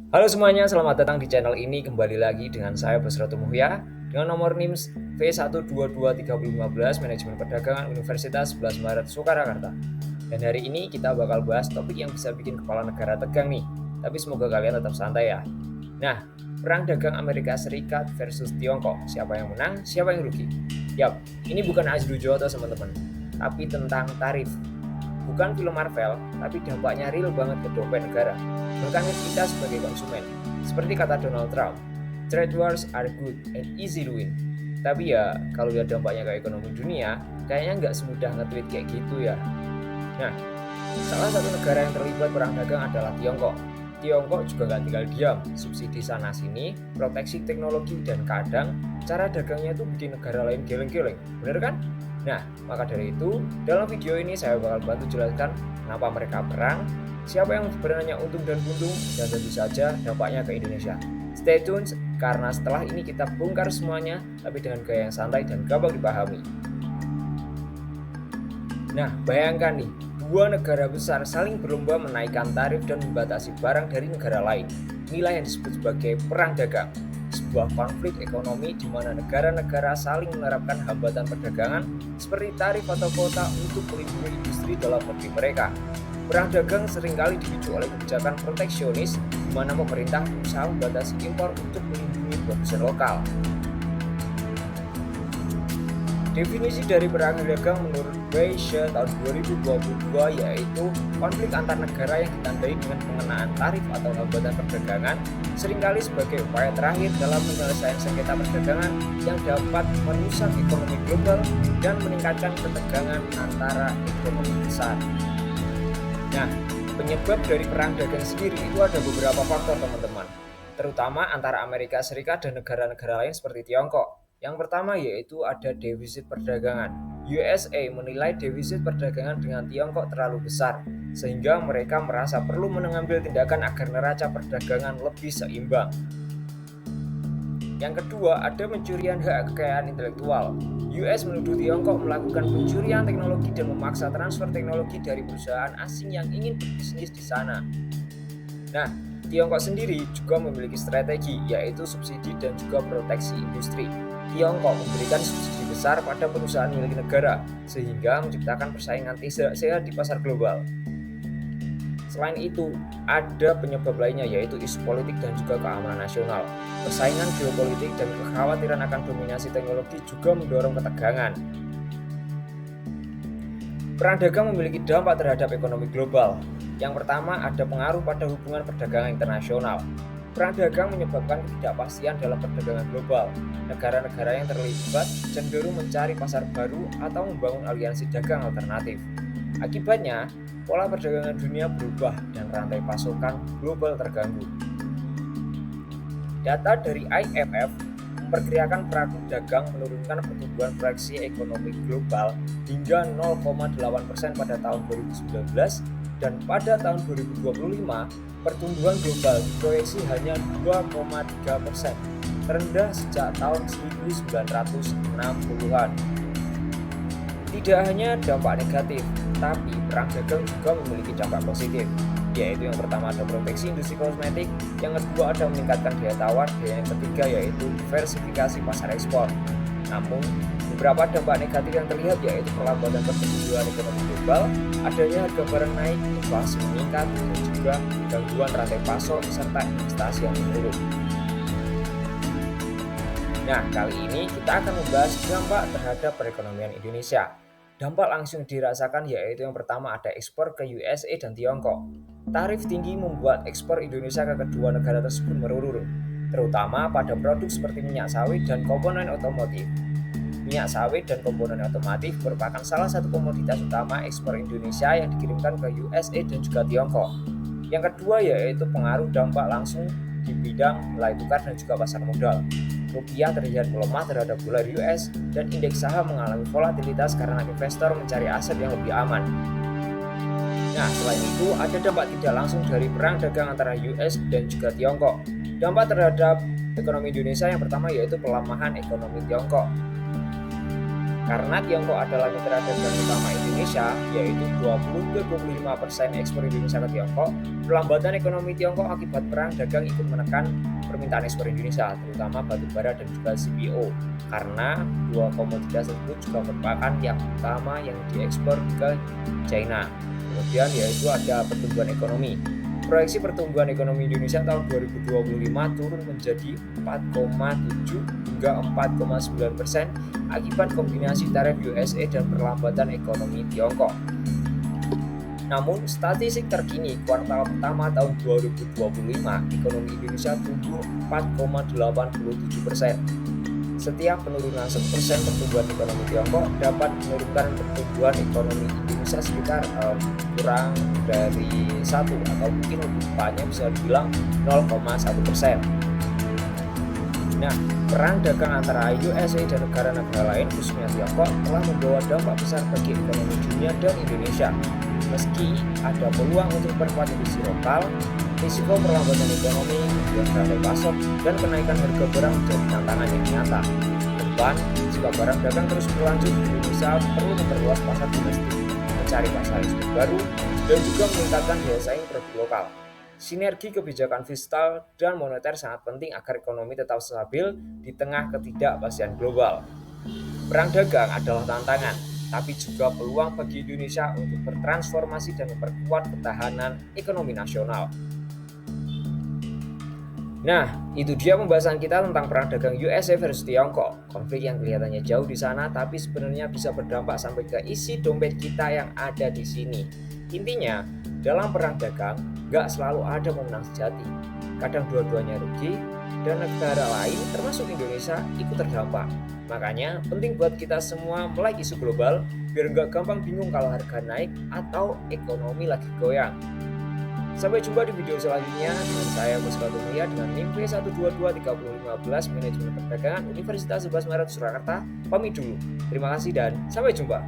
Halo semuanya, selamat datang di channel ini. Kembali lagi dengan saya Basroto Muhya dengan nomor NIM V1223015 Manajemen Perdagangan Universitas 11 Maret Sukarakarta. Dan hari ini kita bakal bahas topik yang bisa bikin kepala negara tegang nih. Tapi semoga kalian tetap santai ya. Nah, perang dagang Amerika Serikat versus Tiongkok. Siapa yang menang, siapa yang rugi? Yap, ini bukan Azdu Joto teman-teman, tapi tentang tarif. Bukan film Marvel, tapi dampaknya real banget ke dompet negara, bahkan kita sebagai konsumen. Seperti kata Donald Trump, trade wars are good and easy to win. Tapi ya, kalau lihat dampaknya ke ekonomi dunia, kayaknya nggak semudah nge-tweet kayak gitu ya. Nah, salah satu negara yang terlibat perang dagang adalah Tiongkok. Tiongkok juga nggak tinggal diam, subsidi sana-sini, proteksi teknologi, dan kadang cara dagangnya itu bikin negara lain geleng-geleng, bener kan? Nah, maka dari itu, dalam video ini saya bakal bantu jelaskan kenapa mereka perang, siapa yang sebenarnya untung dan buntung, dan tentu saja dampaknya ke Indonesia. Stay tune, karena setelah ini kita bongkar semuanya, tapi dengan gaya yang santai dan gampang dipahami. Nah, bayangkan nih, dua negara besar saling berlomba menaikkan tarif dan membatasi barang dari negara lain. Inilah yang disebut sebagai perang dagang, sebuah konflik ekonomi di mana negara-negara saling menerapkan hambatan perdagangan seperti tarif atau kuota untuk melindungi industri dalam negeri mereka. Perang dagang seringkali dipicu oleh kebijakan proteksionis, di mana pemerintah berusaha membatasi impor untuk melindungi produsen lokal. Definisi dari perang dagang menurut Weisha tahun 2022 yaitu konflik antar negara yang ditandai dengan pengenaan tarif atau hambatan perdagangan seringkali sebagai upaya terakhir dalam menyelesaikan sengketa perdagangan yang dapat merusak ekonomi global dan meningkatkan ketegangan antara ekonomi besar. Nah, penyebab dari perang dagang sendiri itu ada beberapa faktor teman-teman, terutama antara Amerika Serikat dan negara-negara lain seperti Tiongkok. Yang pertama yaitu ada defisit perdagangan. USA menilai defisit perdagangan dengan Tiongkok terlalu besar, sehingga mereka merasa perlu mengambil tindakan agar neraca perdagangan lebih seimbang. Yang kedua, ada pencurian hak kekayaan intelektual. US menuduh Tiongkok melakukan pencurian teknologi dan memaksa transfer teknologi dari perusahaan asing yang ingin berbisnis di sana. Nah, Tiongkok sendiri juga memiliki strategi, yaitu subsidi dan juga proteksi industri. Tiongkok memberikan subsidi besar pada perusahaan milik negara, sehingga menciptakan persaingan tidak sehat di pasar global. Selain itu, ada penyebab lainnya yaitu isu politik dan juga keamanan nasional. Persaingan geopolitik dan kekhawatiran akan dominasi teknologi juga mendorong ketegangan. Perang dagang memiliki dampak terhadap ekonomi global. Yang pertama, ada pengaruh pada hubungan perdagangan internasional. Perang dagang menyebabkan ketidakpastian dalam perdagangan global. Negara-negara yang terlibat cenderung mencari pasar baru atau membangun aliansi dagang alternatif. Akibatnya, pola perdagangan dunia berubah dan rantai pasokan global terganggu. Data dari IMF memperkirakan perang dagang menurunkan pertumbuhan proyeksi ekonomi global hingga 0,8% pada tahun 2019 dan pada tahun 2025 pertumbuhan global diproyeksi hanya 2,3%, terendah sejak tahun 1960-an. Tidak hanya dampak negatif, tapi perang dagang juga memiliki dampak positif, yaitu yang pertama ada proteksi industri kosmetik, yang kedua ada meningkatkan daya tawar, dan yang ketiga yaitu diversifikasi pasar ekspor. Namun, beberapa dampak negatif yang terlihat yaitu perlambatan pertumbuhan ekonomi global, adanya harga barang naik, inflasi meningkat, dan juga gangguan rantai pasok serta investasi yang menurun. Nah, kali ini kita akan membahas dampak terhadap perekonomian Indonesia. Dampak langsung dirasakan yaitu yang pertama ada ekspor ke USA dan Tiongkok. Tarif tinggi membuat ekspor Indonesia ke kedua negara tersebut menurun, terutama pada produk seperti minyak sawit dan komponen otomotif. Minyak sawit dan komponen otomotif merupakan salah satu komoditas utama ekspor Indonesia yang dikirimkan ke USA dan juga Tiongkok. Yang kedua yaitu pengaruh dampak langsung di bidang nilai tukar dan juga pasar modal. Rupiah terlihat melemah terhadap dolar US dan indeks saham mengalami volatilitas karena investor mencari aset yang lebih aman. Nah, selain itu ada dampak tidak langsung dari perang dagang antara US dan juga Tiongkok. Dampak terhadap ekonomi Indonesia yang pertama yaitu pelemahan ekonomi Tiongkok. Karena Tiongkok adalah mitra dagang utama Indonesia, yaitu 20-25% ekspor Indonesia ke Tiongkok, perlambatan ekonomi Tiongkok akibat perang dagang ikut menekan permintaan ekspor Indonesia, terutama batu bara dan juga CPO, karena dua komoditas tersebut juga merupakan yang utama yang diekspor ke China. Kemudian yaitu ada pertumbuhan ekonomi. Proyeksi pertumbuhan ekonomi Indonesia tahun 2025 turun menjadi 4,7 hingga 4,9% akibat kombinasi tarif USA dan perlambatan ekonomi Tiongkok. Namun, statistik terkini kuartal pertama tahun 2025, ekonomi Indonesia tumbuh 4,87%. Setiap penurunan 1% pertumbuhan ekonomi Tiongkok dapat menurunkan pertumbuhan ekonomi Indonesia sekitar kurang dari 1 atau mungkin lebih tepatnya bisa dibilang 0,1%. Nah, perang dagang antara USA dan negara-negara lain khususnya Tiongkok telah membawa dampak besar bagi ekonomi dunia dan Indonesia. Meski ada peluang untuk memperkuat industri lokal, risiko perlambatan ekonomi, rantai pasok, dan kenaikan harga barang menjadi tantangan yang nyata. Ke depan, jika barang dagang terus berlanjut, Indonesia perlu memperluas pasar domestik, mencari pasar ekspor baru, dan juga meningkatkan daya saing produk lokal. Sinergi kebijakan fiskal dan moneter sangat penting agar ekonomi tetap stabil di tengah ketidakpastian global. Perang dagang adalah tantangan, tapi juga peluang bagi Indonesia untuk bertransformasi dan memperkuat ketahanan ekonomi nasional. Nah, itu dia pembahasan kita tentang perang dagang USA versus Tiongkok. Konflik yang kelihatannya jauh di sana, tapi sebenarnya bisa berdampak sampai ke isi dompet kita yang ada di sini. Intinya, dalam perang dagang, nggak selalu ada pemenang sejati. Kadang dua-duanya rugi, dan negara lain, termasuk Indonesia, ikut terdampak. Makanya, penting buat kita semua melek isu global, biar nggak gampang bingung kalau harga naik atau ekonomi lagi goyang. Sampai jumpa di video selanjutnya dengan saya Musbah Mulia dengan NIM P1223015 Manajemen Perdagangan Universitas 11 Maret Surakarta. Pamit dulu. Terima kasih dan sampai jumpa.